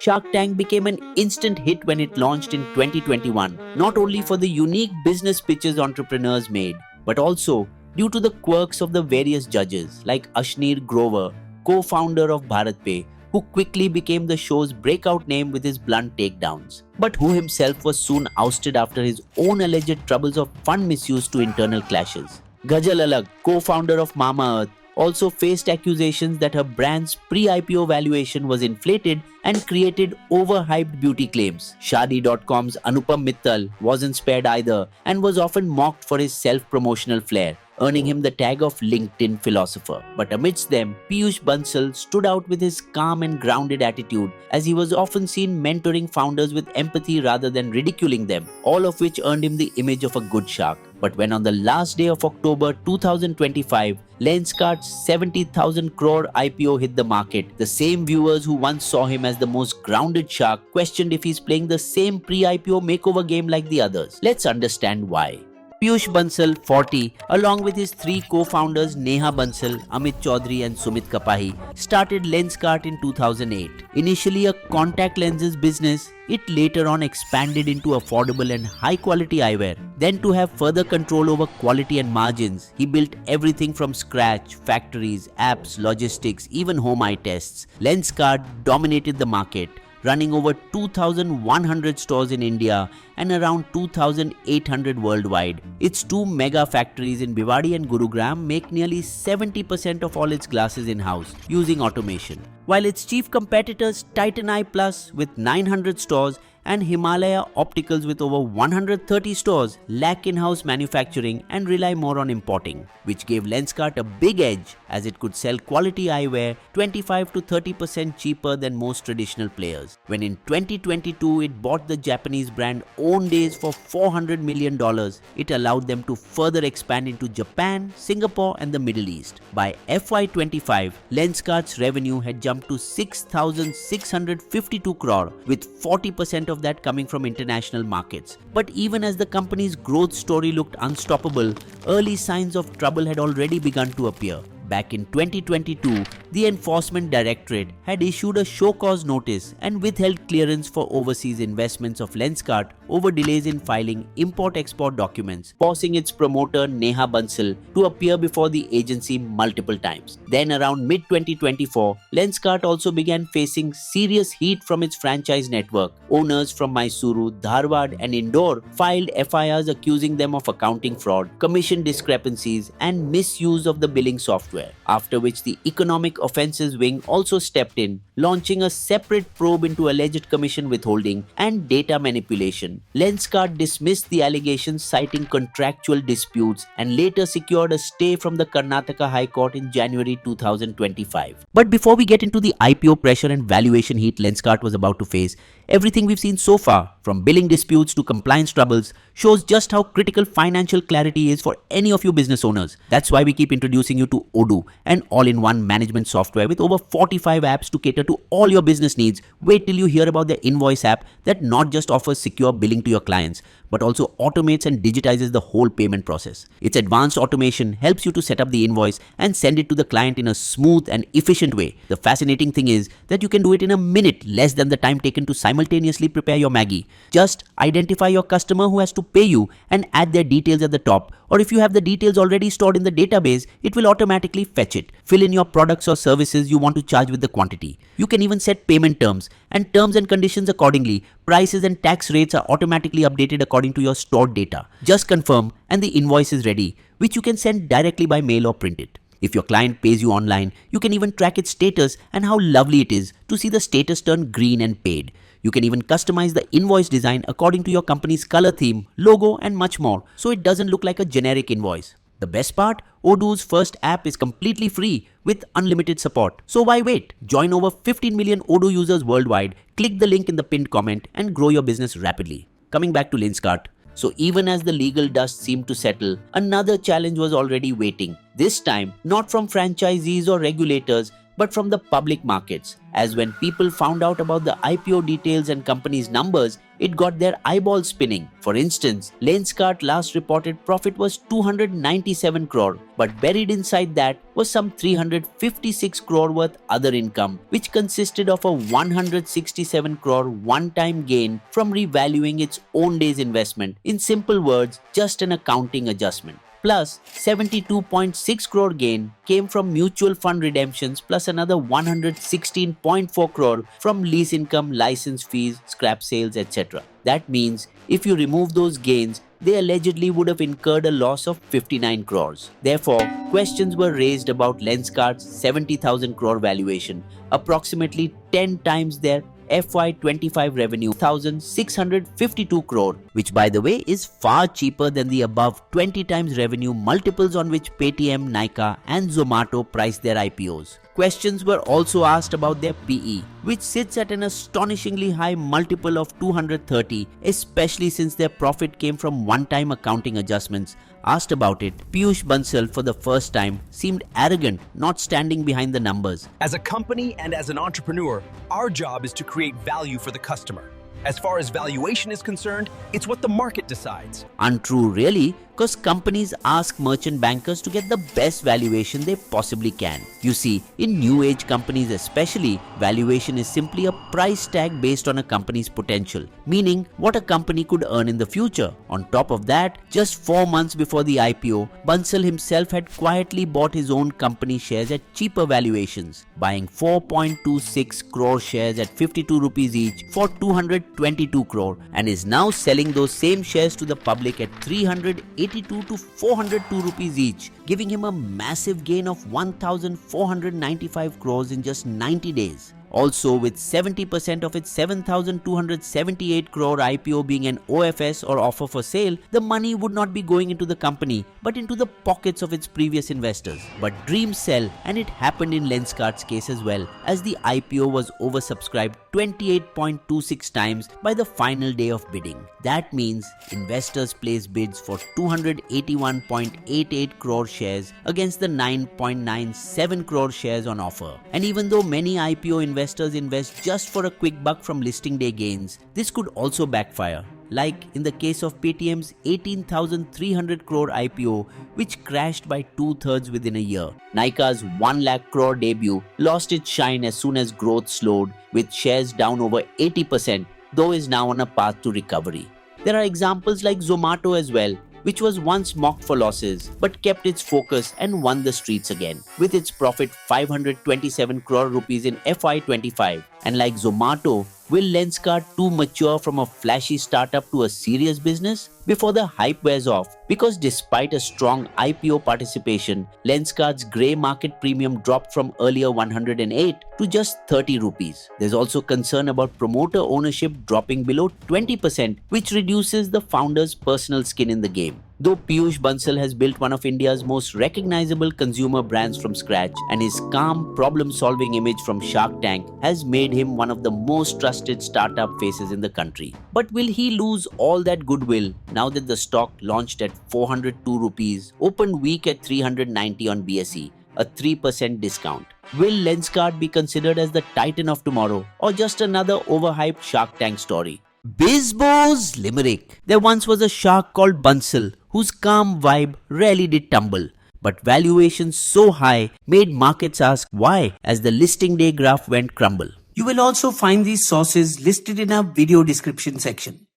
Shark Tank became an instant hit when it launched in 2021, not only for the unique business pitches entrepreneurs made, but also due to the quirks of the various judges like Ashneer Grover, co-founder of BharatPe, who quickly became the show's breakout name with his blunt takedowns, but who himself was soon ousted after his own alleged troubles of fund misuse to internal clashes. Ghajal Alag, co-founder of Mamaearth, also faced accusations that her brand's pre-IPO valuation was inflated and created overhyped beauty claims. Shaadi.com's Anupam Mittal wasn't spared either and was often mocked for his self-promotional flair, earning him the tag of LinkedIn philosopher. But amidst them, Peyush Bansal stood out with his calm and grounded attitude, as he was often seen mentoring founders with empathy rather than ridiculing them, all of which earned him the image of a good shark. But when on the last day of October 2025, Lenskart's 000-crore IPO hit the market, the same viewers who once saw him as the most grounded shark questioned if he's playing the same pre-IPO makeover game like the others. Let's understand why. Peyush Bansal, 40, along with his three co-founders Neha Bansal, Amit Chaudhary and Sumit Kapahi, started Lenskart in 2008. Initially a contact lenses business, it later on expanded into affordable and high-quality eyewear. Then to have further control over quality and margins, he built everything from scratch: factories, apps, logistics, even home eye tests. Lenskart dominated the market, running over 2,100 stores in India and around 2,800 worldwide. Its two mega factories in Bhiwadi and Gurugram make nearly 70% of all its glasses in-house using automation, while its chief competitors Titan Eye Plus with 900 stores and Himalaya Opticals with over 130 stores lack in-house manufacturing and rely more on importing, which gave Lenskart a big edge as it could sell quality eyewear 25 to 30% cheaper than most traditional players. When in 2022 it bought the Japanese brand Owndays for $400 million, it allowed them to further expand into Japan, Singapore and the Middle East. By FY25, Lenskart's revenue had jumped to 6,652 crore, with 40% of that coming from international markets. But even as the company's growth story looked unstoppable, early signs of trouble had already begun to appear. Back in 2022, the Enforcement Directorate had issued a show cause notice and withheld clearance for overseas investments of Lenskart over delays in filing import-export documents, forcing its promoter Neha Bansal to appear before the agency multiple times. Then around mid-2024, Lenskart also began facing serious heat from its franchise network. Owners from Mysuru, Dharwad and Indore filed FIRs accusing them of accounting fraud, commission discrepancies and misuse of the billing software. After which the Economic Offences Wing also stepped in, launching a separate probe into alleged commission withholding and data manipulation. Lenskart dismissed the allegations, citing contractual disputes, and later secured a stay from the Karnataka High Court in January 2025. But before we get into the IPO pressure and valuation heat Lenskart was about to face, everything we've seen so far, from billing disputes to compliance troubles, shows just how critical financial clarity is for any of you business owners. That's why we keep introducing you to Odoo, an all-in-one management software with over 45 apps to cater to all your business needs. Wait till you hear about the Invoice app that not just offers secure billing to your clients, but also automates and digitizes the whole payment process. Its advanced automation helps you to set up the invoice and send it to the client in a smooth and efficient way. The fascinating thing is that you can do it in a minute, less than the time taken to simultaneously prepare your Maggi. Just identify your customer who has to pay you and add their details at the top, or if you have the details already stored in the database, it will automatically fetch it. Fill in your products or services you want to charge with the quantity. You can even set payment terms and conditions accordingly. Prices and tax rates are automatically updated according to your stored data. Just confirm and the invoice is ready, which you can send directly by mail or print it. If your client pays you online, you can even track its status and how lovely it is to see the status turn green and paid. You can even customize the invoice design according to your company's color theme, logo and much more, so it doesn't look like a generic invoice. The best part? Odoo's first app is completely free with unlimited support. So why wait? Join over 15 million Odoo users worldwide, click the link in the pinned comment and grow your business rapidly. Coming back to Lenskart. So even as the legal dust seemed to settle, another challenge was already waiting. This time, not from franchisees or regulators, but from the public markets, as when people found out about the IPO details and company's numbers, it got their eyeballs spinning. For instance, Lenskart last reported profit was 297 crore, but buried inside that was some 356 crore worth other income, which consisted of a 167 crore one-time gain from revaluing its own day's investment. In simple words, just an accounting adjustment. Plus, 72.6 crore gain came from mutual fund redemptions plus another 116.4 crore from lease income, license fees, scrap sales, etc. That means if you remove those gains, they allegedly would have incurred a loss of 59 crores. Therefore, questions were raised about Lenskart's 70,000 crore valuation, approximately 10 times their FY25 revenue 1,652 crore, which by the way is far cheaper than the above 20 times revenue multiples on which Paytm, Nykaa and Zomato priced their IPOs. Questions were also asked about their PE, which sits at an astonishingly high multiple of 230, especially since their profit came from one-time accounting adjustments. Asked about it, Peyush Bansal for the first time seemed arrogant, not standing behind the numbers. As a company and as an entrepreneur, our job is to create value for the customer. As far as valuation is concerned, it's what the market decides. Untrue really, because companies ask merchant bankers to get the best valuation they possibly can. You see, in new age companies especially, valuation is simply a price tag based on a company's potential, meaning what a company could earn in the future. On top of that, just 4 months before the IPO, Bansal himself had quietly bought his own company shares at cheaper valuations, buying 4.26 crore shares at 52 rupees each for 222 crore and is now selling those same shares to the public at 382 to 402 rupees each, giving him a massive gain of 1,495 crores in just 90 days. Also, with 70% of its 7,278 crore IPO being an OFS or offer for sale, the money would not be going into the company but into the pockets of its previous investors. But dreams sell, and it happened in Lenskart's case as well, as the IPO was oversubscribed 28.26 times by the final day of bidding. That means investors placed bids for 281.88 crore shares against the 9.97 crore shares on offer. And even though many IPO investors invest just for a quick buck from listing day gains, this could also backfire, like in the case of Paytm's 18,300 crore IPO, which crashed by 2/3 within a year. Nykaa's 1 lakh crore debut lost its shine as soon as growth slowed, with shares down over 80%, though is now on a path to recovery. There are examples like Zomato as well, which was once mocked for losses but kept its focus and won the streets again, with its profit 527 crore rupees in FY25. And like Zomato, will Lenskart too mature from a flashy startup to a serious business before the hype wears off? Because despite a strong IPO participation, Lenskart's grey market premium dropped from earlier 108 to just 30 rupees. There's also concern about promoter ownership dropping below 20%, which reduces the founder's personal skin in the game. Though Peyush Bansal has built one of India's most recognizable consumer brands from scratch, and his calm, problem-solving image from Shark Tank has made him one of the most trusted startup faces in the country. But will he lose all that goodwill now that the stock launched at 402 rupees, opened weak at 390 on BSE, a 3% discount? Will Lenskart be considered as the titan of tomorrow, or just another overhyped Shark Tank story? Bisbo's limerick. There once was a shark called Bansal, whose calm vibe rarely did tumble. But valuations so high made markets ask why as the listing day graph went crumble. You will also find these sources listed in our video description section.